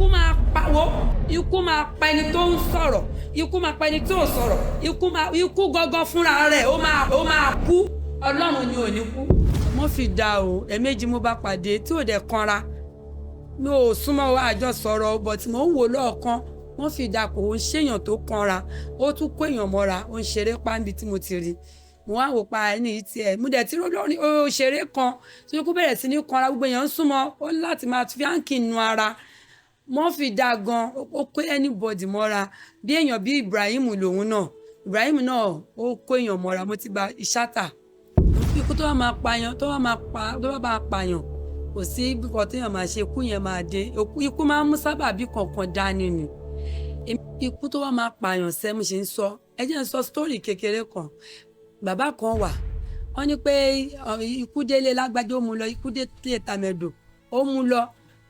ikú máa pawó, ikú máa pa ẹni tó ń sọ̀rọ̀, ikú máa pa ẹni tó ń sọ̀rọ̀, ikú gangan fúnra rẹ̀ ó máa kú. Ọlọ́run ni ò ní kú. Mo fi dá o, ẹ̀ẹ̀mejì mo bá pàdé tí ò dẹ̀ kanra. Mi ò súnmọ́ wa àjọ sọ̀rọ̀ but mo ń wò lọ́ọ̀kan. Wọ́n fi dá kò ń ṣèyàn tó kanra, ó tún kó èèyàn mọ́ra, ó ń ṣeré páńbí tí mo ti rí. Mo wá wò pa ẹni yìí tiẹ̀, mo dẹ̀ tí lórí òṣèré kan tí ó kú bẹ̀rẹ̀ sí ní kanra, gbogbo èèyàn ń súnmọ́, ó ní láti máa fi áǹkì nu ara. Wọ́n fi dá gan, ó kó anybody mọ́ra, bí èèyàn bí Ibrahim lòun náà. Ibrahim náà ó kó èèyàn mọ́ra, mo ti gba ìṣátà. Ikú tó bá máa pààyàn, tó bá máa pààyàn, kò sí bí kan téèyàn máa ṣe, ikú yẹn máa dé. Ikú máa ń mú sábàbí kankan dání ni. Ikú tó bá máa pààyàn sẹ́ mo ṣe ń sọ. Ẹ jẹ́ n sọ story kékeré kan. Bàbá kan wà, wọ́n ní pé ikú délé lágbájá ó mú lọ, ikú délé tàmẹ̀dò ó mú lọ.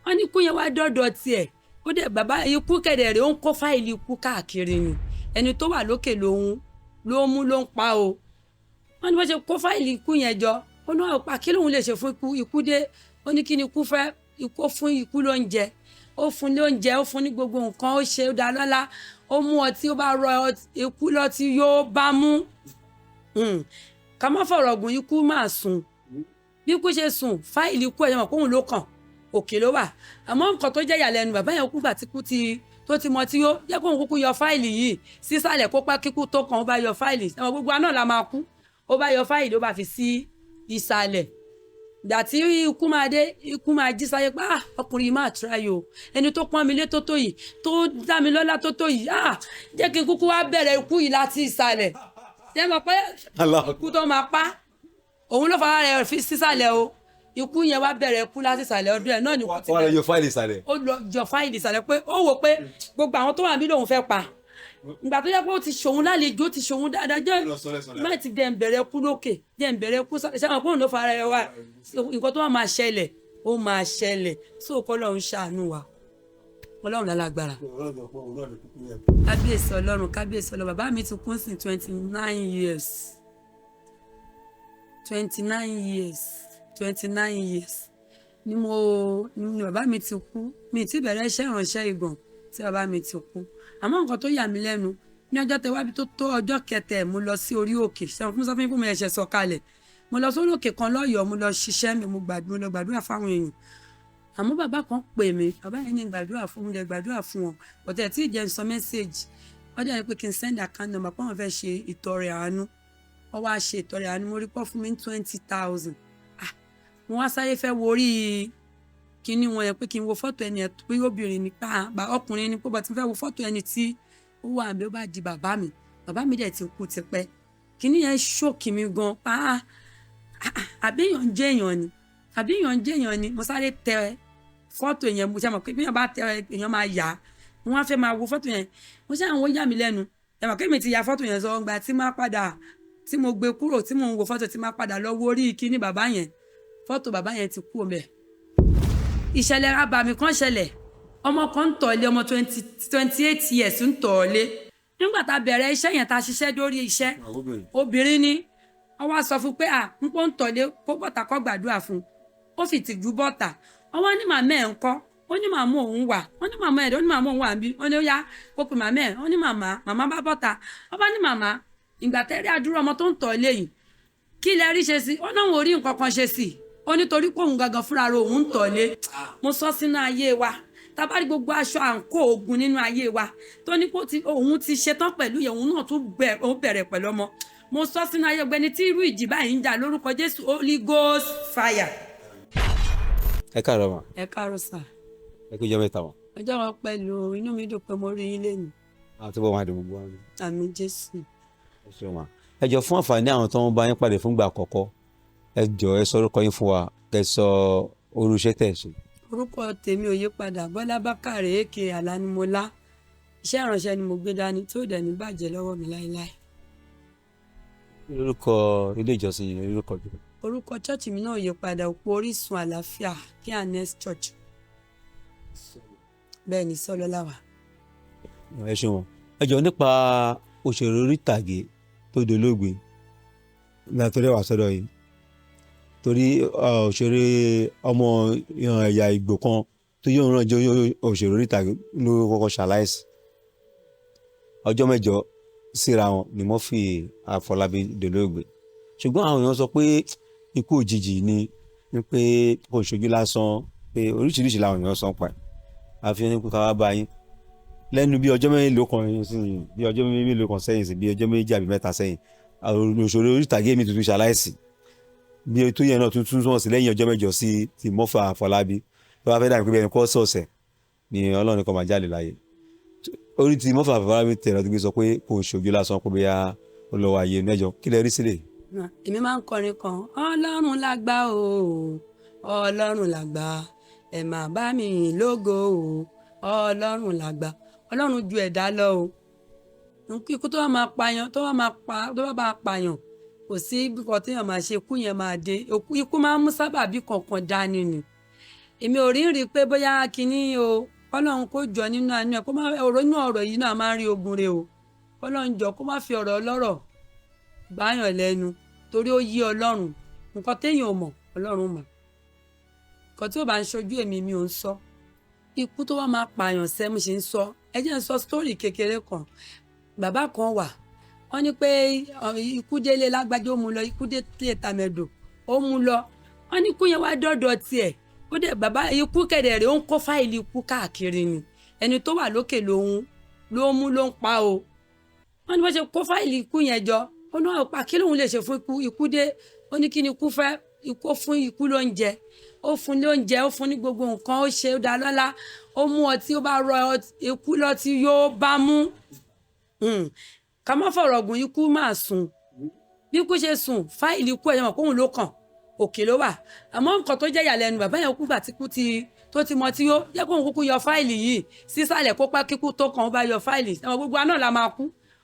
Wọ́n ní ikú yẹn wá dọ́dọ̀ tiẹ̀. Ó dẹ̀ bàbá ikú kẹ̀dẹ̀ rẹ̀ ó ń kó fáìlì ikú káàkiri ni. Ẹni tó wà lókè ló mú ló ń pa o. Wọ́n ní wọ́n ṣe kó fáìlì ikú yẹn jọ. Ó ní wọ́n pa kí lóun lè ṣe fún ikú dé. Ó ní kí ni ikú fẹ́, ikú fún ikú lóúnjẹ. Ó fún lóúnjẹ, ó fún ní gbogbo nǹkan, ó ṣe ó dá lọ́lá. Ó mú ọtí, ó bá rọ ikú lọ́tí yóò bá mú. Ká má fọ̀rọ̀ gùn, ikú máa sùn. Bí ikú ṣe sùn, fáìlì ikú ẹ̀yàn kóhun ló kàn, òkè ló wà. Àmọ́ nǹkan tó jẹ́ ìyàlẹ́nu, bàbá yẹn kú gbà tí ikú tó ti mọ tí yó, jẹ́ kóhun kúkú yọ fáìlì yìí sísàlẹ̀ kó pẹ́ kíkú tó kàn, ó bá yọ fáìlì. Ẹ̀wọ̀n gbogbo àná la máa kú. Ó bá yọ fáìlì, ó bá fi sí ìsàlẹ̀. Ìgbà tí ikú máa dé, ikú máa jí sáyé pé ọkùnrin máa try o. Ẹni tó pọ́n mi lé tó yìí, tó dá mi lọ́lá tó yìí, jẹ́ kí n kúkú wá bẹ̀rẹ̀ ikú yìí láti ìsàlẹ̀. Ṣé mọ̀ pé ikú tó máa pa òun ló fara rẹ̀ fi sísàlẹ̀ o. Ikú yẹn wá bẹ̀rẹ̀ ikú láti ìsàlẹ̀ ọdún ẹ̀ náà ni. Wọ́n lọ yọ fáìlì ìsàlẹ̀. Ó lọ yọ fáìlì ìsàlẹ̀ pé ó wò pé gbogbo àwọn tó wà níbí lòun fẹ́ pa. Ìgbà tó yẹ pé ó ti ṣòun lálejò, ó ti ṣòun dáadáa jẹ́ má ti dẹ̀ ń bẹ̀rẹ̀ kú lókè, dẹ̀ ń bẹ̀rẹ̀ kú sálẹ̀. Ṣé àwọn kóhùn ló fara rẹ̀ wá? Nǹkan tó wà máa ṣẹlẹ̀, ó máa ṣẹlẹ̀. Sóòkọ́ Ọlọ́run ṣàánú wa. Ọlọ́run lálágbára. Kábíyèsí Ọlọ́run, kábíyèsí Ọlọ́run. Bàbá mi ti kú sí 29 years. 29 years ni bàbá mi ti kú. Mi ti bẹ̀rẹ̀ iṣẹ́ ìránṣẹ́ ìgbọ̀n tí bàbá mi ti kú. Àmọ́ nǹkan tó yà mí lẹ́nu ní ọjọ́ tẹwábí tó ọjọ́ kẹtẹ mo lọ sí orí òkè. Ṣé mo sọ fún yín pé mo ẹ̀ṣẹ̀ sọ kalẹ̀. Mo lọ sórí òkè kan lọ́yọ̀ọ́, mo lọ ṣiṣẹ́ mi, mo lọ gbàdúrà fáwọn èèyàn. Àmọ́ bàbá kan pè mí, bàbá yẹn ní gbàdúrà fún mi, gbàdúrà fún wọn. Bọ̀tẹ̀ tí ìjẹun sọ mẹ́sẹ̀gì, wọ́n dẹ̀ ní pé kí n send account number pé wọ́n fẹ́ ṣe ìtọrẹ àánú. Wọ́n wá ṣe ìtọrẹ àánú, mo rí pọ́ fún mi 20,000. Mo wá sáyé fẹ́ wo orí kíní wọn yẹn pé kí n wo fọ́tò ẹni pé obìnrin ni ọkùnrin ni pé bọ́ ti fẹ́ wo fọ́tò ẹni tí ó wà níbẹ̀, ó bá di bàbá mi. Bàbá mi dẹ̀ ti kú tipẹ́. Kíní yẹn ṣókì mi gan. Àbí èèyàn jẹ́ èèyàn ni. Mo sáré tẹ fọ́tò yẹn, mo ṣe mọ̀ pé bí èèyàn bá tẹ èèyàn máa yà. Mo wá fẹ́ máa wo fọ́tò yẹn. Mo ṣe àwọn yà mí lẹ́nu. Ẹ mọ̀ pé mi ti ya fọ́tò yẹn sọ ńgbà tí máa padà, tí mo gbé kúrò, tí mo ń wo fọ́tò tí máa padà lọ wo orí kíní bàbá yẹn. Fọ́tò bàbá yẹn ti kú ọmọ ẹ̀. Ìṣẹ̀lẹ̀ abàmì kan ṣẹlẹ̀. Ọmọ kan ń tọ̀lé, ọmọ 28 years ń tọ̀lé. Nígbà tá a bẹ̀rẹ̀ iṣẹ́ yẹn, tá a ṣiṣẹ́ dórí iṣẹ́, obìnrin ni. Wọ́n wá sọ fún pé ń pọ́ ń tọ̀lé kó bọ́tà kó gbàdúrà fún. Ó fi tìjú bọ́tà. Wọ́n wá ní màmá ẹ̀ ń kọ́. Ó ní màmá òun wà. Ó ní màmá ẹ̀, ó ní màmá òun wà níbí. Ó ní ó yá kó pe màmá ẹ̀. Ó ní màmá bá bọ́tà. Ó bá ní màmá, ìgbà tẹ́rí àdúrà ọmọ tó ń tọ̀lé yìí, kí lẹ rí ṣe sí? Ó náà wò rí nǹkan kan ṣe sí. Ó nítorí pé òun gangan fúnra rẹ̀ òun ń tọ̀lé. Mo sọ sínú ayé wa. Tá bá rí gbogbo aṣọ àǹkó ogun nínú ayé wa tó ní pé òun ti ṣetán pẹ̀lú yẹn, òun náà tún bẹ̀rẹ̀ pẹ̀lú ọmọ. Mo sọ sínú ayé ọgbẹ́ni tí irú ìjì báyìí ń jà lórúkọ Jésù, Holy Ghost fire. Ẹ káàárọ̀ mà. Ẹ káàárọ̀ sà. Ẹ kú ọjọ́ mẹ́ta mà. Ọjọ́ wọn pẹ̀lú inú mi dùn pé mo rí yín lẹ́nu. Àti bọ́ máa dùn gbogbo wa. Àmín Jésù. Ẹ ṣeun mà. Ẹ jọ fún àǹfààní àwọn tó ń bá yín pàdé fúngbà àkọ́kọ́. Ẹ jọ ẹ sọ orúkọ yín fún wa, kẹ́ sọ orú iṣẹ́ tẹ́ ṣe. Orúkọ tèmi ò yí padà, Bọ́lá Bákàrè èké Àlánimọ́lá. Iṣẹ́ ìránṣẹ́ ni mo gbé dání tí ó dẹ̀ ní bàjẹ́ lọ́wọ́ mi láéláé. Orúkọ ilé ìjọsìn yìí, orúkọ jù. Orúkọ chọ́ọ̀chì mi náà ò yí padà, Òpó Orísun Àlàáfíà Canon Eos Church. Bẹ́ẹ̀ ni Sọ́lọ́lá wà. Ẹ ṣeun. Ẹ jọ nípa òṣèré orí ìtàgé tó dolóògbé látọ̀rẹ́ wà sọ́dọ̀ yìí. Torí òṣèré ọmọ ẹ̀yà Ìgbò kan tó yóò ràn jẹ́ òṣèré orí ìtàgé ló kọ́kọ́ ṣaláìsí. Ọjọ́ mẹ́jọ síra wọn ni Murphy Afọlábí dolóògbé. Ṣùgbọ́n àwọn èèyàn sọ pé ikú òjijì ni pé kò ṣojú lásán, pé oríṣiríṣi làwọn èèyàn sọ pa ẹ̀. Àfi ní ká wá bá yín lẹ́nu bí ọjọ́ mélòó kan sẹ́yìn, bí ọjọ́ mélòó kan sẹ́yìn sí bí ọjọ́ méjì àbí mẹ́ta sẹ́yìn, òṣèré orí ìtàgé mi tuntun ṣaláìsí. Bí tó yẹn náà tuntun wọ́n sí lẹ́yìn ọjọ́ mẹ́jọ sí ti Murphy Afọlábí tó bá fẹ́ dàbí pé bẹ́ẹ̀ ni kọ́ sọ̀ọ̀sẹ̀ ni Ọlọ́run kan máa jáde láyé. Orí ti Murphy Afọlábí tẹ̀lé ọdún gbé sọ pé kò ṣojú lásán pé bóyá ó lọ́wọ́ ayé mẹ́jọ, kí lẹ rí sílẹ̀? Èmi máa ń kọrin kan, Ọlọ́run lágbà o, Ọlọ́run lágbà, ẹ máa bá mi yìn lógo o, Ọlọ́run lágbà, Ọlọ́run ju ẹ̀dá lọ o. Ikú tó bá máa pààyàn, tó bá máa pààyàn, kò sí nǹkan téèyàn máa ṣe, ikú yẹn máa dé. Ikú máa ń mú sábàbí kankan dání ni. Èmi ò rí pé bóyá kinní o, Ọlọ́run kó jọ nínú àánú ẹ̀, kó má inú ọ̀rọ̀ yìí náà máa ń rí ogun re o. Ọlọ́run jọ kó má fi ọ̀rọ̀ ọlọ́rọ̀ báyàn lẹ́nu, torí ó yí Ọlọ́run. Nǹkan téèyàn ò mọ̀, Ọlọ́run mọ̀. Nǹkan tí ò bá ń ṣojú èmi mi ò ń sọ. Ikú tó wá máa pààyàn sẹ́ mo ṣe ń sọ. Ẹ jẹ́ ń sọ sítórì kékeré kan. Bàbá kan wà, wọ́n ní pé ikú délé lágbájá ó mú lọ, ikú délé tàmẹ̀dò ó mú lọ. Wọ́n ní ikú yẹn wá dọ́dọ̀ tiẹ̀. Ó dẹ̀ bàbá ikú kẹ̀dẹ̀ rẹ̀ ó ń kó fáìlì ikú káàkiri ni. Ẹni tó wà lókè ló mú ló ń pa o. Wọ́n ní bó ṣe kó fáìlì ikú yẹn jọ. Ó ní ọ̀pá kí lóun lè ṣe fún ikú dé. Ó ní kí ni ikú fẹ́, ikú fún ikú lóúnjẹ. Ó fún lóúnjẹ, ó fún ní gbogbo nǹkan, ó ṣe ó dá lọ́lá. Ó mú ọtí, ó bá rọ ikú lọ́tí yóò bá mú. Ká má fọ̀rọ̀ gùn, ikú máa sùn. Bí ikú ṣe sùn, fáìlì ikú ẹ̀ mọ̀ kóhun ló kàn, òkè ló wà. Àmọ́ nǹkan tó jẹ́ ìyàlẹ́nu, bàbá yẹn kú gbà tí kú tó ti mọ tí ó jẹ́ kóhun kúkú yọ fáìlì yìí sísàlẹ̀ kó pẹ́ kíkú tó kàn, ó bá yọ fáìlì. Àwọn gbogbo àná la máa kú.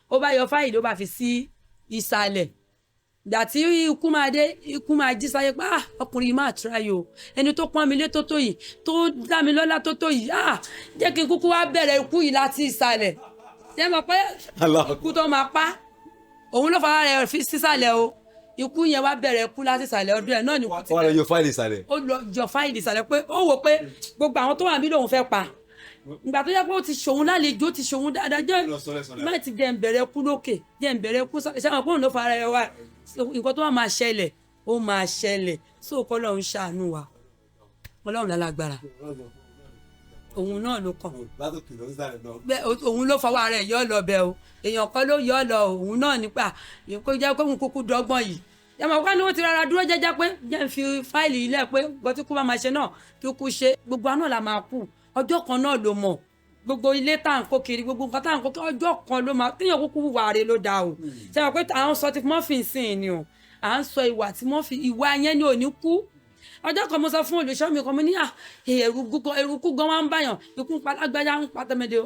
Ó bá yọ fáìlì, ó bá fi sí ìsàlẹ̀. Ìgbà tí ikú máa dé, ikú máa jí sáyé pé ọkùnrin yìí máa try o. Ẹni tó pọ́n mi lé tó yìí, tó dá mi lọ́lá tó yìí, jẹ́ kí n kúkú wá bẹ̀rẹ̀ ikú yìí láti ìsàlẹ̀. Ṣé mọ̀ pé ikú tó máa pa òun ló fara rẹ̀ fi sísàlẹ̀ o. Ikú yẹn wá bẹ̀rẹ̀ ikú láti ìsàlẹ̀ ọdún ẹ̀ náà ni kú ti wọ́n lọ yọ fáìlì ìsàlẹ̀. Ó lọ yọ fáìlì ìsàlẹ̀ pé ó wò pé gbogbo àwọn tó wà níbí lòun fẹ́ pa. Ìgbà tó yẹ pé ó ti ṣòun lálejò, ó ti ṣòun dáadáa, jẹ́ má ti jẹ́ ń bẹ̀rẹ̀ ikú lókè, jẹ́ ń bẹ̀rẹ̀ ikú ṣé àwọn pé òun ló fara rẹ̀ wá. Nǹkan tó wà máa ṣẹlẹ̀, ó máa ṣẹlẹ̀. Sóòkọ́ Ọlọ́run ṣàánú wa. Ọlọ́run lálágbára. Òun náà ló kàn. Òun ló fọwọ́ rẹ̀ yọ́ lọ bẹ́ẹ̀ o. Èèyàn kan ló yọ́ lọ, òun náà nípa kó jẹ́ kó kúkú dọ́gbọ́n yìí. Yàmọ̀ ká ní wọ́n ti rárá dúró jẹ́jẹ́ pé jẹ́ ń fi fáìlì ilẹ̀ pé nǹkan tí kú bá máa ṣe náà kí kú ṣe. Gbogbo àná la máa kú. Ọjọ́ kan náà ló mọ̀. Gbogbo ilé tá à ń kó kiri, gbogbo nǹkan tá à ń kó kiri, ọjọ́ kan ló máa téèyàn kúkú wà rè ló dáa o. Ṣé wọn pé à ń sọ ti Murphy sìn ni o. À ń sọ ìwà tí Murphy, ìwà yẹn ni ò ní kú. Ọjọ́ kan mo sọ fún olùṣọ́ mi kan, mo ní ẹ̀rù kú gan wá ń báyàn, ikú ń pa lágbájá, ń pa tẹ̀mẹ̀dẹ̀,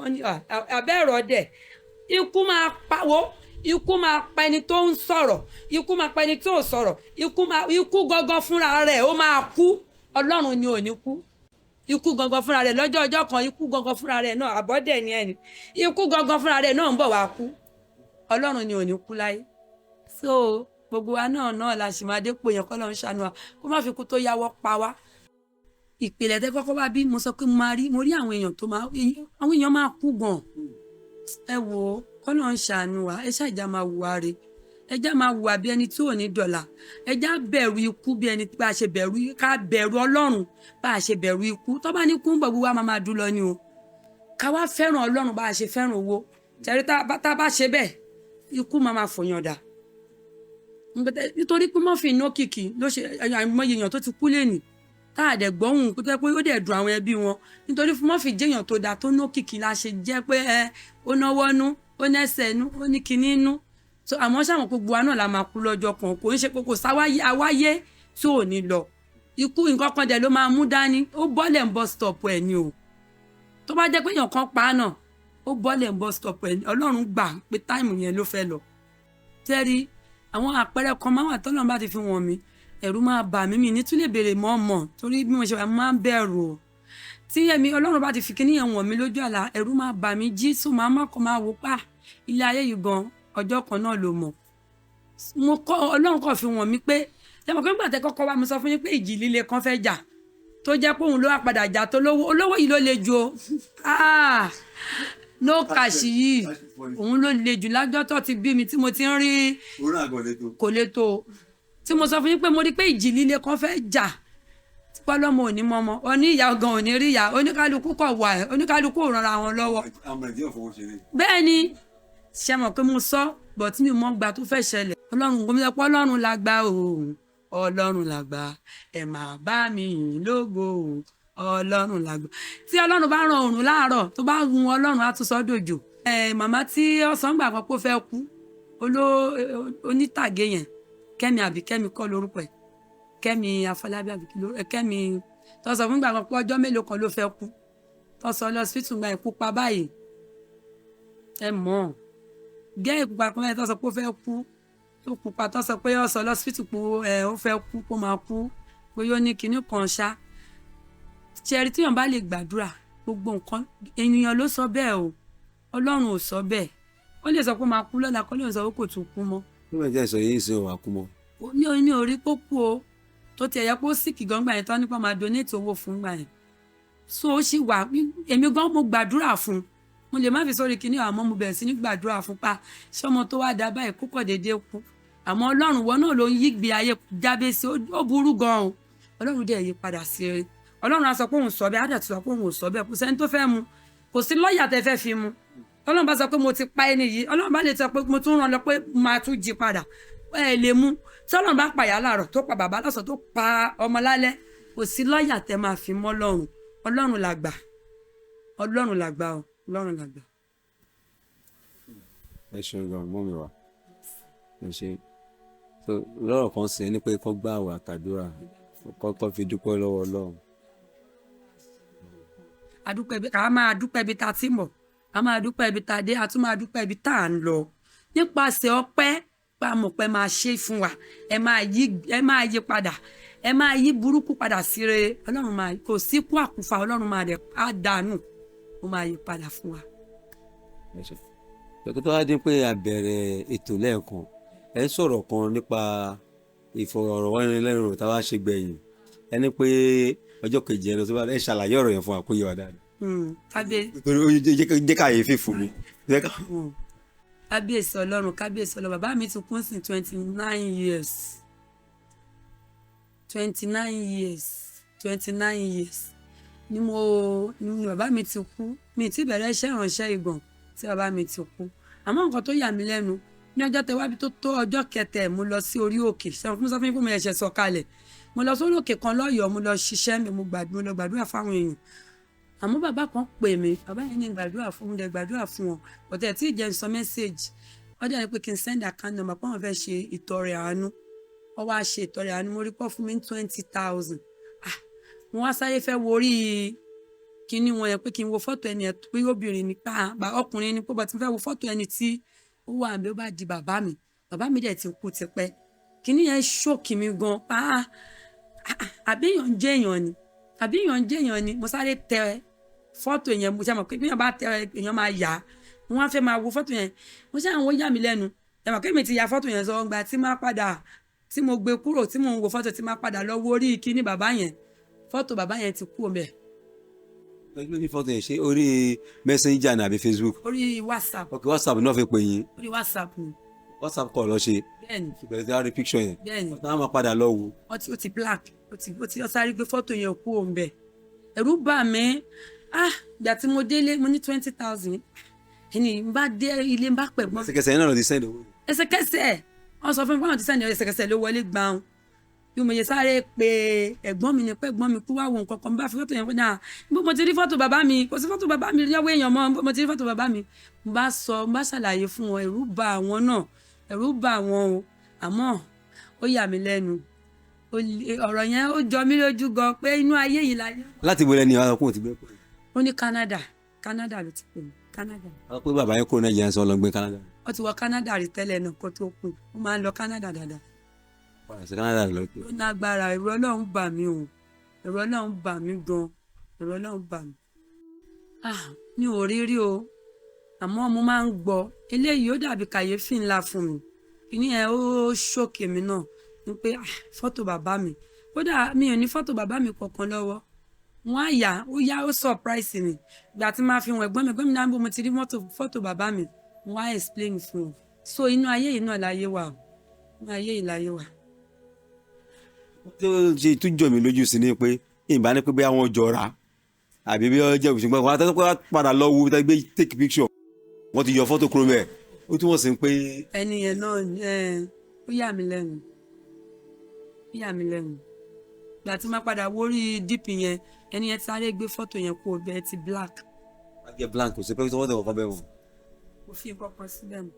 abẹ́ ẹ̀rọ dẹ̀. Ikú máa pa ikú máa pa ẹni tó ń sọ̀rọ̀, ikú máa pa ẹni tó ò sọ̀rọ̀, ikú gangan fúnra rẹ̀ ó máa kú. Ọlọ́run ni ò ní kú. Ikú gangan fúnra rẹ̀ lọ́jọ́ kan, ikú gangan fúnra rẹ̀ náà àbọ̀dẹ̀ ni ẹni. Ikú gangan fúnra rẹ̀ náà ń bọ̀ wá kú. Ọlọ́run ni ò ní kú láyé. So gbogbo wa náà la sì máa dépò yẹn kọ́ lọ́run ṣàánú wa, kó má fi kú tó yáwọ́ pa wá. Ìpìlẹ̀ tẹ́ kọ́kọ́ bá bí mo sọ pé mo rí àwọn èèyàn máa kú gan. Ẹ wò ó, kọ́ lọ́run ṣàánú wa, ẹ ṣàjà máa wùwà re. Ẹ já máa wùwà bí ẹni tí ò ní dọ̀là. Ẹ já bẹ̀rù ikú bí ẹni bá a ṣe bẹ̀rù, ká bẹ̀rù Ọlọ́run bá a ṣe bẹ̀rù ikú. Tó bá ní kú ń bọ̀ gbogbo wa máa dùn lọ ni o. Ká wá fẹ́ràn Ọlọ́run bá a ṣe fẹ́ràn owó. Tẹ̀rí tá a bá ṣe bẹ́ẹ̀, ikú máa fòyàn dà. Nítorí pé Murphy iná kìkì ló ṣe àìmọye èèyàn tó ti kú lẹ́nìí tá a dẹ̀ gbọ́hùn pé ó dẹ̀ dùn àwọn ẹbí wọn. Nítorí Murphy jẹ́ èèyàn tó dáa tó ná kìkì la ṣe jẹ́ pé ó náwó nú, ó nẹ́sẹ̀ nú, ó ní kinní nú. So àmọ́ ṣàwọn gbogbo wa náà la máa kú lọ́jọ́ kan, kò ń ṣe pé kò sáwáyé tí ò ní lọ. Ikú nǹkan kan dẹ̀ ló máa mú dání, ó bọ́lẹ̀ ń bus stop ẹ̀ ni o. Tó bá jẹ́ pé èèyàn kan pa á náà, ó bọ́lẹ̀ ń bus stop ẹ̀ ni. Ọlọ́run gbà pé táìmù yẹn ló fẹ́ lọ. Tẹ́rí àwọn àpẹẹrẹ kan máa wà tọ́lọ́run bá ti fi wọ̀n mi, ẹ̀rù máa bà mí, mi ní tún lè béèrè mọ́ torí bí mo ṣe wà máa ń bẹ̀rù o. Tí Ọlọ́run bá ti fi kíní yẹn wọ̀n mi lójú àlá, ẹ̀rù máa bà mí jí sùn máa wò pa ilé ayé yìí gan ọjọ́ kan náà ló mọ̀. Ọlọ́run kàn fi wọ̀n mi pé jẹ́mọ̀ pé nígbà tẹ́ kọ́kọ́ wá mo sọ fún yín pé ìjì líle kan fẹ́ jà. tó jẹ́ pé òun ló wá padà jà tó lówó olówó yìí ló le jù o no cash yìí òun ló le jù lájọ́ tó ti bí mi tí mo ti ń rí kò le tó tí mo sọ fún yín pé mo rí pé ìjì líle kan fẹ́ jà pọ́lọ́mọ ò ní mọ́mọ́ oní ìyá gan ò ní rí ìyá oníkálukú kọ̀ wà ẹ̀ oníkálukú ò rànra wọn lọ́wọ́. bẹ́ẹ̀ ni ṣe mọ̀ pé mo sọ bọ̀ tí mi mọ́ gba tó fẹ́ ṣẹlẹ̀ ọlọ́run gómìnà pọ́ ọlọ́run la gba òun ọlọ́run la gba ẹ̀ máa bá mi yìn lógo ọlọ́run la gba tí ọlọ́run bá ran òrùn láàárọ̀ tó bá hun ọlọ́run á tún sọ dòjò. màmá tí ọ̀sán gbà kan pé ó fẹ́ kú onítàgé yẹn kẹ́mi àbí kẹ́mi kọ́ lórúkọ ẹ̀ kẹ́mi afolabi àbí kẹ́mi tó sọ fún gbà kan pé ọjọ́ mélòó kan ló fẹ́ kú tó sọ lọ síbítù gba ìkú pa báyìí ẹ mọ̀ gẹ́ ìpupa kan báyìí tó sọ pé ó fẹ́ kú tó pupa tó sọ pé ó sọ lọ síbítù pé ó fẹ́ kú kó máa kú pé yóò ní kinní kan ṣá ṣẹ́rí tíyàn bá lè gbàdúrà gbogbo nǹkan ènìyàn ló sọ bẹ́ẹ̀ o ọlọ́run ò sọ bẹ́ẹ̀ ó lè sọ pé máa kú lọ́la kó lè sọ pé kò tún kú mọ́. nígbà tí àìsàn yìí ṣe wà kú mọ́. mi ò rí pópó o tó tiẹ̀ yẹ kó síkì gan gbà yẹn tán nípa máa donate owó fún gbà yẹn so ó sì wà èmi gan mo gbàdúrà fún mo lè má fi sórí kinní àmọ́ mo bẹ̀rẹ̀ sí ní gbàdúrà fún pa ṣé ọmọ tó wá dá báyìí kó kọ̀ déédéé kú àmọ́ ọlọ́run wọn náà ló ń yí gbé ayé jábé sí ó burú gan o ọlọ́run dẹ̀ yí padà sí eré ọlọ́run á sọ pé òun sọ bẹ́ẹ̀ á dẹ̀ sọ pé òun ò sọ bẹ́ẹ̀ kò sẹ́ni tó fẹ́ mu kò sí lọ́ọ̀yà tẹ́ fẹ́ fi mu ọlọ́run bá sọ pé mo ti pa ẹni yìí ọlọ́run bá lè sọ pé mo tún rán lọ pé máa tún jí padà ẹ lè mú tí ọlọ́run bá pa ìyá láàárọ̀ tó pa bàbá lọ́sàn tó pa ọmọ lálẹ́ kò sí lọ́ọ̀yà tẹ́ máa fi mọ́ ọlọ́run làgbà ọlọ́run làgbà o ọlọ́run làgbà. ẹ ṣeun gan mọ́ mi wá ẹ ṣe lọ́rọ̀ kan sí ẹni pé kó gbá àwẹ̀ àtàdúrà kọ́kọ́ fi dúpẹ́ lọ́wọ́ ọlọ́run. ká máa dúpẹ́ ibi tá a ti mọ̀ ká máa dúpẹ́ ibi tá a dé a tún máa dúpẹ́ ibi tá a ń lọ nípasẹ̀ ọpẹ́ pa mọ̀ pé máa ṣe fún wa ẹ máa yí padà ẹ máa yí burúkú padà sí rere ọlọ́run máa kò sí kú àkúfà ọlọ́run máa dẹ̀ á dànù ó máa yí padà fún wa. pẹ̀lú tó wá dín pé a bẹ̀rẹ̀ ètò lẹ́ẹ̀kan ẹ sọ̀rọ̀ kan nípa ìfọ̀rọ̀wánilẹ́nuwò tá a wá ṣe gbẹ̀yìn ẹni pé ọjọ́ kejì ẹ lọ sí wa ẹ ṣàlàyé ọ̀rọ̀ yẹn fún wa kó yé wa dáadáa. nítorí ó jẹ́ káyéfì fún mi. kábíyèsí ọlọ́run kábíyèsí ọlọ́run bàbá mi ti kún sí 29 years 29 years ni bàbá mi ti kú mi ti bẹ̀rẹ̀ iṣẹ́ ìránṣẹ́ ìgbọ̀n tí bàbá mi ti kú àmọ́ nǹkan tó yà mí lẹ́nu ní ọjọ́ tẹwábí tó tó ọjọ́ kẹtẹ mo lọ sí orí òkè sẹ́wọ̀n fún sọ́fún yín pé mo ẹ̀ṣẹ̀ sọ kalẹ̀ mo lọ sórí òkè kan lọ́yọ̀ọ́ mo lọ ṣiṣẹ́ mi mo lọ gbàdúrà fáwọn èèyàn àmọ́ bàbá kan pè mí bàbá yẹn ní gbàdúrà fún mi dẹ̀ gbàdúrà fún wọn ọ̀tẹ̀ tí ìjẹ́ sọ mẹ́sáàgì wọ́n dẹ̀ ní pé kí n send account number pé wọ́n fẹ́ ṣe ìtọrẹ àánú wọ́n wá ṣe ìtọrẹ àánú mo rí pọ́ fún mi 20,000 mo wá sáré fẹ́ wo orí kíní wọn yẹn pé kí n wo fọ́tò ẹni ẹ̀ pé obìnrin ni ọkùnrin ni pé bàtí fẹ́ wo fọ́tò ẹni tí ó wà bí ó bá di bàbá mi dẹ̀ ti kú tipẹ́ kíní yẹn ṣókì mi gan àbíyàn jẹ́ èèyàn ni mo sáré tẹ fọ́tò yẹn mo ṣe mọ̀ pé bí èèyàn bá tẹ èèyàn máa yà á mo wá fẹ́ máa wo fọ́tò yẹn mo ṣe àwọn yà mí lẹ́nu ẹ̀mọ̀ kí mi ti ya fọ́tò yẹn sọ gba tí máa padà tí mo gbé kúrò tí mo ń wo fọ́tò tí máa padà lọ wo orí kíní bàbá yẹn fọ́tò bàbá yẹn ti kú ọmọ ẹgbẹ́ ní fọ́tò yẹn ṣe orí messenger ní àbí facebook. orí whatsapp. ok whatsapp náà fi pè yín. orí whatsapp ni. whatsapp kọ́ lọ ṣe. bẹ́ẹ̀ni. ìbẹ̀rẹ̀ tí a rí picture yẹn. bẹ́ẹ̀ni. ọ̀tá máa padà lọ wo. ó ti black ó ti sáré gbé fọ́tò yẹn kú òun bẹ̀. ẹ̀rù bà mí ìgbà tí mo délé mo ní 20,000 ẹni n bá dé ilé n bá pẹ̀ gbọ́n. ẹsẹ̀kẹsẹ̀ náà ló ti send owó. ẹsẹ̀kẹsẹ̀ wọ́n sọ fún mi pé wọ́n ti send ẹsẹ̀kẹsẹ̀ ló wọlé gbàùn bí mo yẹ sáré pé ẹ̀gbọ́n mi ni pé ẹ̀gbọ́n mi kú wá wo nǹkan kan mo bá fi fọ́tò yẹn pé náà mo ti rí fọ́tò bàbá mi kò sí fọ́tò bàbá mi yẹ́wọ́ èèyàn mọ́ mo ti rí fọ́tò bàbá mi mo bá ṣàlàyé fún wọn ẹ̀rù bà àwọn náà ẹ̀rù bà àwọn o àmọ́ ó yà mí lẹ́nu ọ̀rọ̀ yẹn ó jọ mí lójú gan pé inú ayé yìí la yẹ. láti bolẹ̀ ni àwọn ọkùnrin ti gbé pọ̀. ó ní Canada ló ti pè mí Canada. àwọn pé bàbá yẹn kúrò Nàìjíríà sọ lọ gbé Canada. ó ti wọ Canada rí tẹ́lẹ̀ náà kó tó kù ó máa ń lọ Canada dáadáa. ṣe Canada lọ. ó lágbára ẹ̀rù Ọlọ́run bà mí o ẹ̀rù Ọlọ́run bà mí gan ẹ̀rù Ọlọ́run bà mí. mi ò rí rí o àmọ́ mo máa ń gbọ́ eléyìí ó dàbí kàyéfì ńlá fún mi kìíní ẹ̀ ó ṣókè mi náà ni pé fọ́tò bàbá mi kódà mi ò ní fọ́tò bàbá mi kankan lọ́wọ́ wọ́n á yá ó surprise mi ìgbà tí máa fi hàn ẹ̀gbọ́n mi náà bó mo ti rí fọ́tò bàbá mi wọ́n á explain fún un so inú ayé yìí náà láyé wà inú ayé yìí láyé wà. tó ṣe tún jọ mí lójú sí ni pé ìbá ní pé bí àwọn jọra àbí bí ọjọ́ ìṣùgbọ́n wọn àtẹ́tọ́ pé padà lọ wo gbé take picture wọ́n ti yọ fọ́tò kúrò mẹ́ẹ̀ ó túmọ̀ sí pé. ẹni yẹn náà ó yà mí lẹ́nu ìgbà tí máa padà wórí dp yẹn ẹni yẹn sáré gbé fọ́tò yẹn kó bẹ́ẹ̀ ti black. wọ́n jẹ́ blank kò sí pé wọ́n tẹ̀ wọ́n kọ́ bẹ́ẹ̀ wọ̀. kò fi kankan síbẹ̀ mọ́.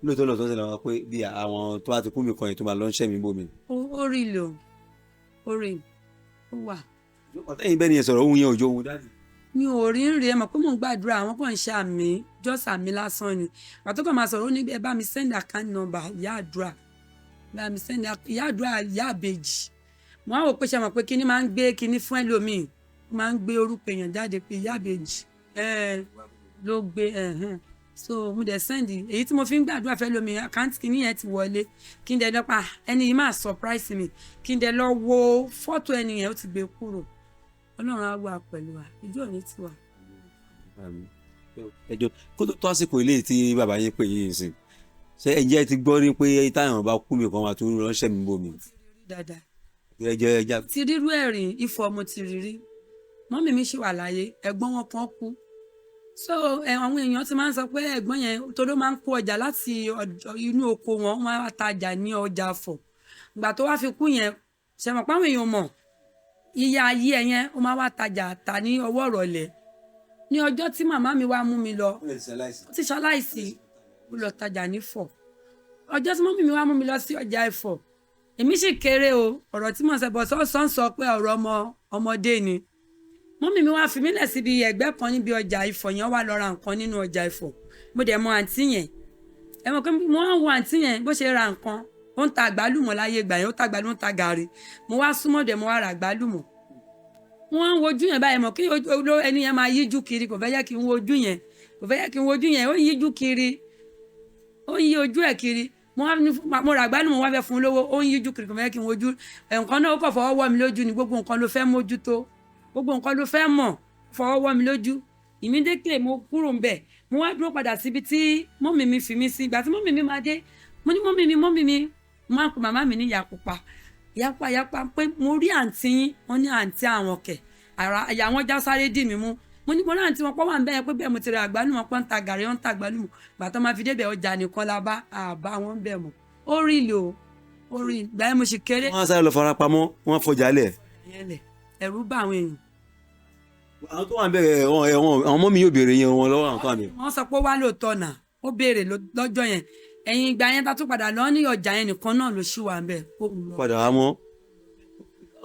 lóòótọ́ lọ́tọ́ ṣẹlẹ̀ wọn pé bí àwọn tó bá ti kú mi kan yìí tó máa lọ ń ṣẹ́ mi bómi. ó rí lò ó rí ó wà. ọ̀tẹ́yìn bẹ́ẹ̀ ni ẹ sọ̀rọ̀ ohun yẹn òjò ohun dáàdì. mi ò rí ń rí ẹ mọ̀ pé mò ń gbàdúrà àwọn kan ń ṣe àmì just àmì lásán ni pàtó kan máa sọ̀rọ̀ ó ní ẹ bá mi send account number ìyá àdúrà bá mi send ìyá àdúrà ìyá àbèjì mo á wò pé ṣe mọ̀ pé kíní máa ń gbé kíní fún ẹlòmíì máa ń gbé orúkọ èèyàn jáde pé ìyá àbèjì ló gbé so mo dẹ̀ send èyí tí mo fi ń gbàdúrà fẹ́ lómi àkáǹtì kíní yẹn ti wọlé kí n dẹ̀ lọ pa ẹni yìí máa surprise mi kí n dẹ̀ lọ wo fọ́tò ẹni yẹn ó ti gbé kúrò ọlọ́run á wà pẹ̀lú wa ìjọ ní tiwa. ẹjọ́ kó tó àsìkò ilé tí bàbá yín pè yín sìn ṣé ẹ̀jẹ̀ ti gbọ́ ní pé táwọn bá kú mi kan wà tó ń ránṣẹ́ mi bò mí. dáadáa ẹjẹ. ti rírú ẹ̀rìn ifọ̀ mo ti rírí mọ́mì mi ṣì wà láyé ẹ̀gbọ́n wọn kan kú so àwọn èèyàn ti máa ń sọ pé ẹ̀gbọ́n yẹn torí ó máa ń kó ọjà láti inú oko wọn wọ́n máa tajà ní ọjà Afọ̀ ìgbà tó wá fi kú yẹn ṣe mọ̀ pé àwọn èèyàn mọ̀ iye ayé ẹ yẹn ó máa wá tajà ta ní ọwọ́ ìrọ̀lẹ́ ní ọjọ́ tí màmá mi wá mú mi lọ ó ti ṣaláìsí ó lọ tajà ní Ifọ̀ ọjọ́ tí mọ́mì mi wá mú mi lọ sí ọjà Ifọ̀ èmi sì kéré o ọ̀rọ̀ tí mo ṣe bọ̀ sọ́ọ̀sán sọ pé ọ̀rọ̀ ọmọdé ni mọ́mì mi wá fi mí lẹ̀ síbi ẹ̀gbẹ́ kan níbi ọjà Ifọ̀ yẹn wá lọ ra nǹkan nínú ọjà Ifọ̀ mo dẹ̀ mọ àǹtí yẹn ẹ mọ̀ pé mo wá wo àǹtí yẹn bó ṣe ra nǹkan ó ń ta àgbálùmọ̀ láyé ìgbà yẹn ó ta àgbálùmọ̀ ó ń ta gàrí mo wá súnmọ́ dẹ̀ mo wá ra àgbálùmọ̀ wọ́n á wojú yẹn báyìí mọ̀ kí ẹni yẹn máa yíjú kiri kò fẹ́ yẹ kí n wojú yẹn ó yíjú kiri ó yí ojú ẹ̀ kiri mo ra àgbálùmọ̀ wá fẹ́ fún un lówó ó ń yíjú kiri kò fẹ́ yẹ kí n wojú nǹkan náà ó kọ̀ fọwọ́ wọ́ mi lójú ni gbogbo nǹkan ló fẹ́ mójútó gbogbo nǹkan ló fẹ́ mọ̀ fọwọ́ wọ́ mi lójú immediately mo kúrò ńbẹ̀ mo wá dúró padà síbi tí mọ́mì mi fi mí sí ìgbà tí mọ́mì mi máa dé mo ní mọ́mì mi mo máa ń pe màmá mi ní yàpupa pé mo rí àǹtí yín wọ́n ní àǹtí àwọn kẹ̀ àyà wọn já sáré dì mí mú mo ní mo rí àǹtí wọn pọ́ wà ń bẹ́ẹ̀ pé bẹ́ẹ̀ mo ti ra àgbálùmọ̀ pọ́n ta gàrí wọ́n ń ta àgbálùmọ̀ gbà tó máa fi débẹ̀ ọjà nìkan la bá àbá wọn bẹ̀ mọ́ ó rí lò ó rí ìgbà yẹn mo sì kéré. wọ́n á sáré lọ fara pamọ́ wọ́n fọjà lẹ̀. ẹ̀rù bá àwọn èèyàn. àwọn tó wà ń bẹ̀rẹ̀ àwọn ọmọ mi yóò béèrè yẹn wọn lọ́wọ́ àwọn tó wà ń bẹ̀rẹ̀. wọ́n sọ pé ó wá lóòótọ́ náà ó béèrè lọ́jọ́ yẹn ẹ̀yìn ìgbà yẹn tá tún padà lọ ní ọjà yẹn nìkan náà ló ṣì wà ń bẹ̀. padà wá mọ́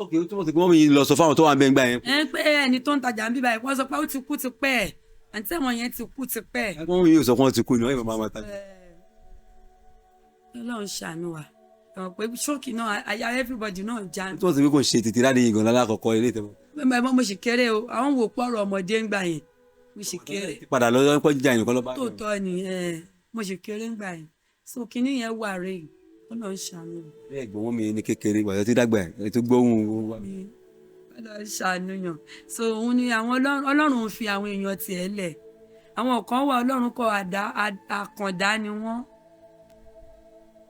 ok ó túmọ̀ sí pé wọ́n mi lọ sọ fáwọn tó wà ń bẹ̀ ń gbà yẹn. pé ẹni tó ń tajà ń bíbá ẹ̀ wọ́n sọ pé ó ti kú ti pẹ́ ẹ̀ àǹtí ẹ̀wọ̀n yẹn ti kú ti pẹ́ ẹ̀. wọ́n mi yóò sọ pé wọ́n ti kú ni wọ́n yóò máa ta. Ọlọ́run ṣàánú wa ẹ̀wọ̀n pé ṣókì náà àyà everybody náà já. ó túmọ̀ sí pé kò ṣe tètè láti yìngàn lálákọ̀ọ́kọ́ ilé ìtẹ̀wọ̀. mo sì kéré o àwọn wò pọ̀rọ̀ ọmọdé ń gbà yẹn mo sì kéré. padà lọ́jọ́ pọ́ jíjà ìnìkan lọ́ba. tòótọ́ ni mo sì kéré ń gbà yẹn so kinní yẹn wà rè Ọlọ́run ṣàánú. bẹ́ẹ̀ gbọ́n mi ní kékeré ìgbà tó dàgbà ẹ̀ tó gbóhùn wa. Ọlọ́run ṣàánú yàn so òun ni àwọn Ọlọ́run fi àwọn èèyàn tiẹ̀ lẹ̀ àwọn kan wà Ọlọ́run kọ àkàndá ni wọ́n.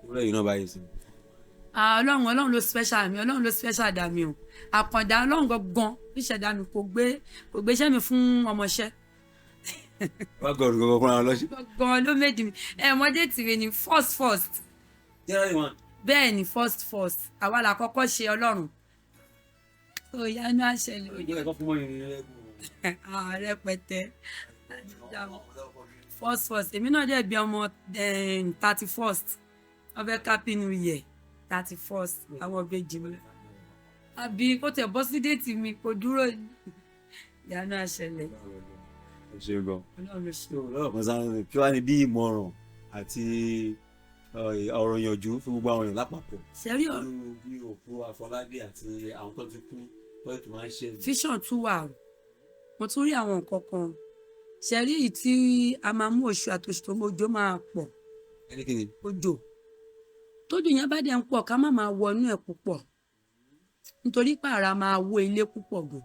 ìwúrẹ́ yìí náà báyìí sí. Ọlọ́run ló special mi Ọlọ́run ló special dà mí o àkàndá Ọlọ́run gangan ìṣẹ̀dá mi kò gbéṣẹ́ mi fún ọmọọṣẹ́. wọ́n gọ̀ọ̀rù gọ̀ọ̀rù fúnra wọn lọ́sí. gan ló méjì mi ọmọdé tìrẹ ni first. bẹ́ẹ̀ ni first àwa la kọ́kọ́ ṣe Ọlọ́run tó yánú àṣẹlẹ̀ rẹpẹtẹ first èmi náà dẹ̀ bí ọmọ 31st ọbẹ̀ happy new year 31st àwọn ọbẹ̀jì mi àbí kó tẹ̀ bọ́ sí déètì mi kò dúró yánú àṣẹlẹ̀. ṣe gan lọ́rọ̀ kan sáré kí wàá ní bí ìmọ̀ràn àti ọ̀rọ̀ ìyànjú fún gbogbo àwọn èèyàn lápapọ̀. sẹ́rí bí òkú Afọlábí àti àwọn tó ti kú wọ́n ti máa ń ṣe. vision tún wà mo tún rí àwọn nǹkan kan sẹ́rí yìí tí a máa mú oṣù àtòṣù tó mojó máa pọ̀ òjò tójò yẹn bá dẹ̀ ń pọ̀ ká má máa wọnú ẹ̀ púpọ̀ nítorí pààrà máa wó ilé púpọ̀ gan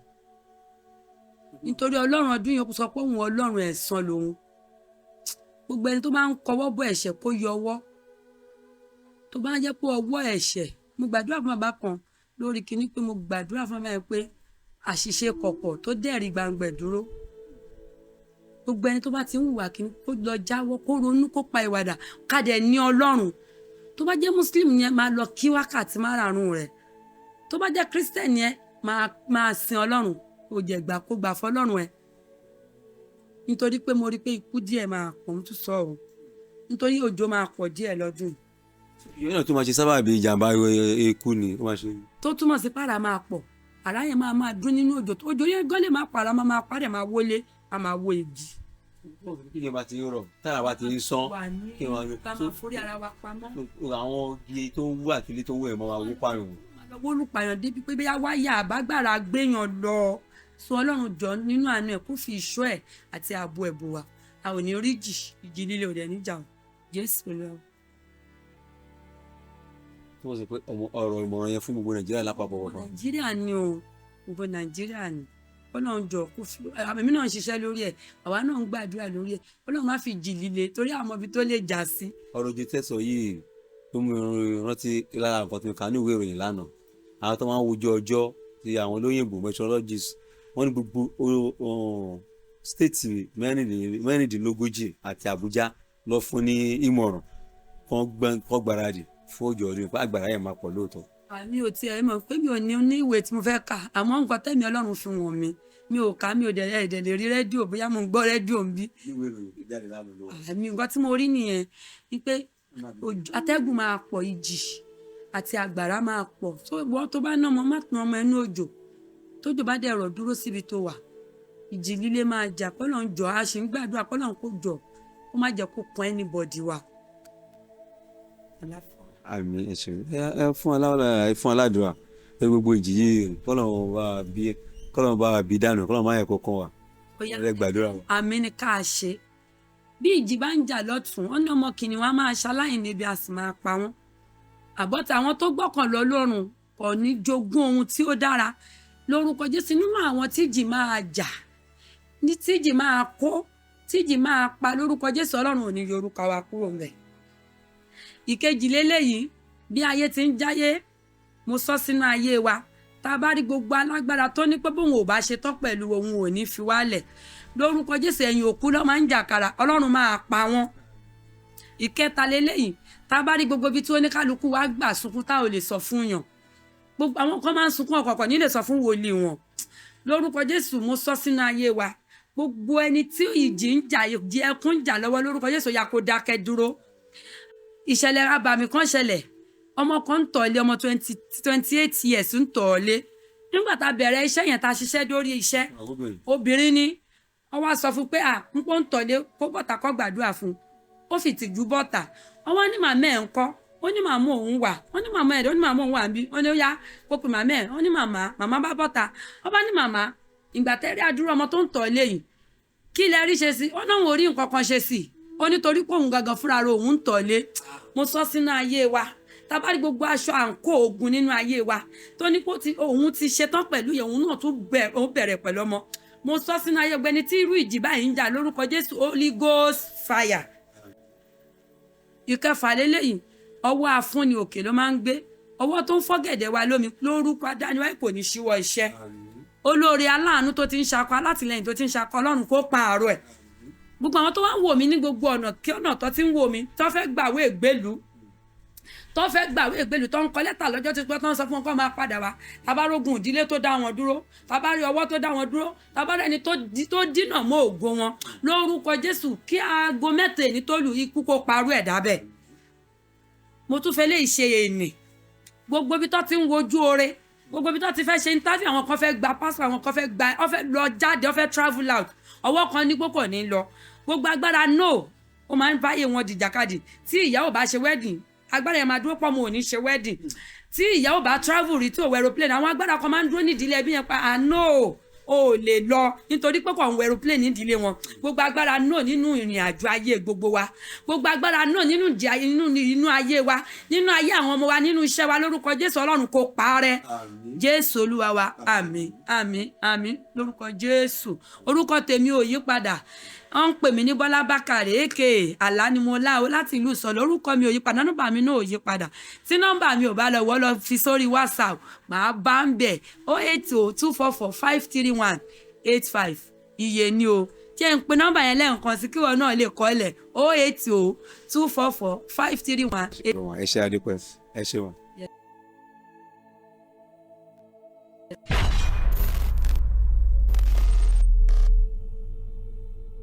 nítorí ọlọ́run ọdún yẹn kò sọ pé òun ọlọ́run ẹ̀san lòun gbogbo ẹni tó bá ń kọwọ́ bọ̀ ẹ̀ṣẹ̀ kó yọ ọwọ́ tó bá ń jẹ́ pé ọwọ́ ẹ̀ṣẹ̀ mo gbàdúrà fún bàbá kan lórí kinní pé mo gbàdúrà fún bàbá yẹn pé àṣìṣe kọ̀kọ̀ tó dẹ̀rí gbangba dúró gbogbo ẹni tó bá ti ń hùwà kinní kó lọ jáwọ́ kó ronú kó pa ìwàdà kádẹ ní ọlọ́run tó bá jẹ́ muslim yẹn máa lọ kí wákàtí márààrún rẹ̀ tó bá jẹ́ christian yẹn máa sin ọlọ́run kó jẹ gbà kó gbà fọlọ́run ẹ̀ nítorí pé mo rí pé ikú díẹ̀ máa pọ̀ ń tún sọ ọ́ nítorí òjò máa pọ̀ díẹ̀ lọ́dún. ìyẹn náà tó máa ṣe sábàbí ìjàmbá ikú ni ó máa ṣe. tó túmọ̀ sí pàrà máa pọ̀ àrá yẹn máa dún nínú òjò tó òjò yẹn gán lè máa pàrà máa parẹ́ máa wọlé máa wọ èjì. kí ni bá ti ń rọ tára bá ti ń sán kí wọn lọ ká máa forí ara wa pamọ́. àwọn iye tó ń wú àtìlé tó ń wú ẹ̀ máa wú pààyàn. wọ́n lù pààyàn débi pé bóyá wáyà àbágbára gbéyàn lọ sọ ọlọ́run jọ nínú àánú ẹ̀ kó fi ìṣọ́ ẹ̀ àti ààbò ẹ̀ bò wá a ò ní rí ìjì líle òde níjà o jésù lọ. tí wọ́n sọ pé ọ̀rọ̀ ìmọ̀ràn yẹn fún gbogbo nàìjíríà lápapọ̀ wọ̀ kan. nàìjíríà ni o gbogbo nàìjíríà ni ọlọ́run jọ kó fi àmì náà ń ṣiṣẹ́ lórí ẹ̀ àwa náà ń gbàdúrà lórí ẹ̀ ọlọ́run má fi ìjì líle torí àwọn ibi tó lè já sí. ọ̀rọ̀ ojú tẹ̀sán yìí ló mú ìrántí lára nǹkan tó ń kà ní ìwé ìròyìn lánàá àwọn tó máa ń wojú ọjọ́ ti àwọn olóyìnbó meteorologists wọ́n ní gbogbo state mẹ́rìndínlógójì àti Àbújá lọ fún ní ìmọ̀ràn kọ́ gbáradì fún òjò ọdún ìpá àgbàrá yẹn máa pọ̀ lóòótọ́. àmì ò tiẹ̀ mọ̀ pé mi ò ní ìwé tí mo fẹ́ kà àmọ́ nǹkan tẹ́mi ọlọ́run fi wọ̀n mi ò kà mi ò dẹ̀ lè rí rédíò bóyá mo ń gbọ́ rédíò ń bí. àmì nǹkan tí mo rí nìyẹn ni pé atẹ́gùn máa pọ̀ ìjì àti àgbàrá máa pọ̀ tó bá ná ọmọ má tún ọmọ ẹnu òjò tójò bá dẹ̀ rọ̀ dúró síbi tó wà ìjì líle máa jà kọ́lọ́n jọ a ṣì ń gbàdúrà kọ́lọ́n kó jọ kó má jẹ́ kó kan anybody wa. àmín ẹ ṣé ẹ fún aládùúrà ẹ gbogbo ìjì yìí kọ́lọ́n bá wa bí dànù kọ́lọ́n má yẹ kó kàn wá ẹ gbàdúrà wa. àmín ni ká ṣe bí ìjì bá ń jà lọ́tún wọn ní ọmọ kìnìún wa máa ṣaláìní ibi a sì máa pa wọ́n àbọ̀tà àwọn tó gbọ́kàn lọ lọ́rùn kò ní jogún ohun tí ó dára lórúkọ Jésù nínú àwọn tíjì máa jà ní tíjì máa kó tíjì máa pa lórúkọ Jésù Ọlọ́run ò ní yorùkọ wa kúrò ńbẹ̀. ìkejì lélẹ́yìí bí ayé ti ń jáyé mo sọ sínú ayé wa tá a bá rí gbogbo alágbára tó ní pé bóun ò bá ṣe tán pẹ̀lú òun ò ní fi wálẹ̀ lórúkọ Jésù ẹ̀yìn òkú ló máa ń jàkàrà Ọlọ́run máa pa wọ́n. ìkẹta lélẹ́yìí tá a bá rí gbogbo ibi tí oníkálukú wa gbà sunkún tá ò lè sọ fún yàn gbogbo àwọn kan máa ń sunkún ọ̀kọ̀ọ̀kan ní lè sọ fún wòlíì wọn lórúkọ Jésù mo sọ sínú ayé wa gbogbo ẹni tí ìjì ń jà ìjì ẹkún ń jà lọ́wọ́ lórúkọ Jésù ya kó dákẹ́ dúró. ìṣẹ̀lẹ̀ abàmì kan ṣẹlẹ̀ ọmọ kan ń tọ̀lé ọmọ 28 years ń tọ̀lé nígbà tá a bẹ̀rẹ̀ iṣẹ́ yẹn tá a ṣiṣẹ́ lórí iṣẹ́ obìnrin ni wọ́n wá sọ fún pé ń pọ́n ń tọ̀lé kó bọ́tà kó gbàdúrà fún ó fi tìjú bọ́tà wọ́n wá ní màmá ẹ̀ ń kọ́ ó ní màmá òun wà wọ́n ní màmá ẹ̀ ó ní màmá òun wà bí wọ́n ní ó yá kó pe màmá ẹ̀ ó ní màmá bá bọ́tà wọ́n bá ní màmá ìgbà tẹ́rí àdúrà ọmọ tó ń tọ̀ lé yìí kí lẹ rí ṣe sí ó náà wọn ò rí nǹkan kan ṣe sí ó nítorí pé òun gangan fúnra rẹ̀ òun ń tọ̀ lé mo sọ sínú ayé wa tá a bá rí gbogbo aṣọ àǹkó ogun nínú ayé wa tó ní kó òun ti ṣetán pẹ̀lú yẹn òun náà tún bẹ̀rẹ̀ pẹ̀lú ọmọ mo sọ sínú ayé ọgbẹni tí irú ìjì báyìí ń jà lórúkọ Jésù Holy Ghost fire. ìkẹfà lélẹ́yìn ọwọ́ afúnni òkè ló máa ń gbé ọwọ́ tó ń fọ́gẹ̀dẹ̀ wa lómi lórúkọ adániwáyé kò ní ṣíwọ́ iṣẹ́ olóore aláàánú tó ti ń ṣakọ alátìlẹyìn tó ti ń ṣakọ Ọlọ́run kó pààrọ̀ ẹ̀ gbogbo àwọn tó wá ń wò mí ní gbogbo ọ̀nà kí ọ̀nà tó ti ń wò mí tó fẹ́ gbàwé ìgbélú tó ń kọ lẹ́tà lọ́jọ́ tí wọ́n sọ fún wọn kó máa padà wá tabarógun ìdílé tó dá wọn dúró tabárí ọwọ́ tó dá wọn dúró tabarí ẹni tó dínà mọ́ ògo wọn lórúkọ Jésù kí aago mẹ́ta ẹni tó lù ikú kó parú ẹ̀ dábẹ́ mo tún fẹ́ lè ṣe èèní gbogbo ibi tó ti ń wojú oore gbogbo ibi tó ti fẹ́ ṣe interview àwọn kan fẹ́ gba passport àwọn kan fẹ́ gba ọ fẹ́ lọ jáde ọ fẹ́ travel out ọwọ́ kan ní púpọ̀ ní lọ gbogbo agbára no ó máa ń báyé wọn dìjàkadì tí ìyàwó bá ṣe wedding agbára yẹn máa dúró pọ̀ mo ò ní ṣe wedding tí ìyàwó bá travel rí tí ò wọ aeroplane àwọn agbára kan máa ń dúró nídìílé ẹbí yẹn pa no o ò lè lọ nítorí pé kò ń wọ aeroplane nídìílé wọn. Gbogbo agbára náà nínú ìrìn àjò ayé gbogbo wa, gbogbo agbára náà nínú ayé wa, nínú ayé àwọn ọmọ wa, nínú iṣẹ́ wa, lórúkọ Jésù Ọlọ́run kó parẹ́. Jésù Olúwa wa, àmín àmín àmín lórúkọ Jésù. Orúkọ tèmi ò yí padà, wọ́n ń pè mí ní Bọ́lá Bákàrè èké àlá ni mo lá o láti ìlú Ìsọ̀lọ̀. Orúkọ mi ò yí padà, nọ́mbà mi náà ò yí padà. Tí nọ́mbà mi ò bá lọ wọ́ lọ fi sórí WhatsApp, màá bá ń bẹ̀ 08024453185 iye ni o. Jẹ́ ń pe nọ́mbà yẹn lẹ́ẹ̀kan sí kí wọ́n náà lè kọ́ lẹ̀ 08024453185. ẹ ṣé adúpẹ́, ẹ ṣé wọn.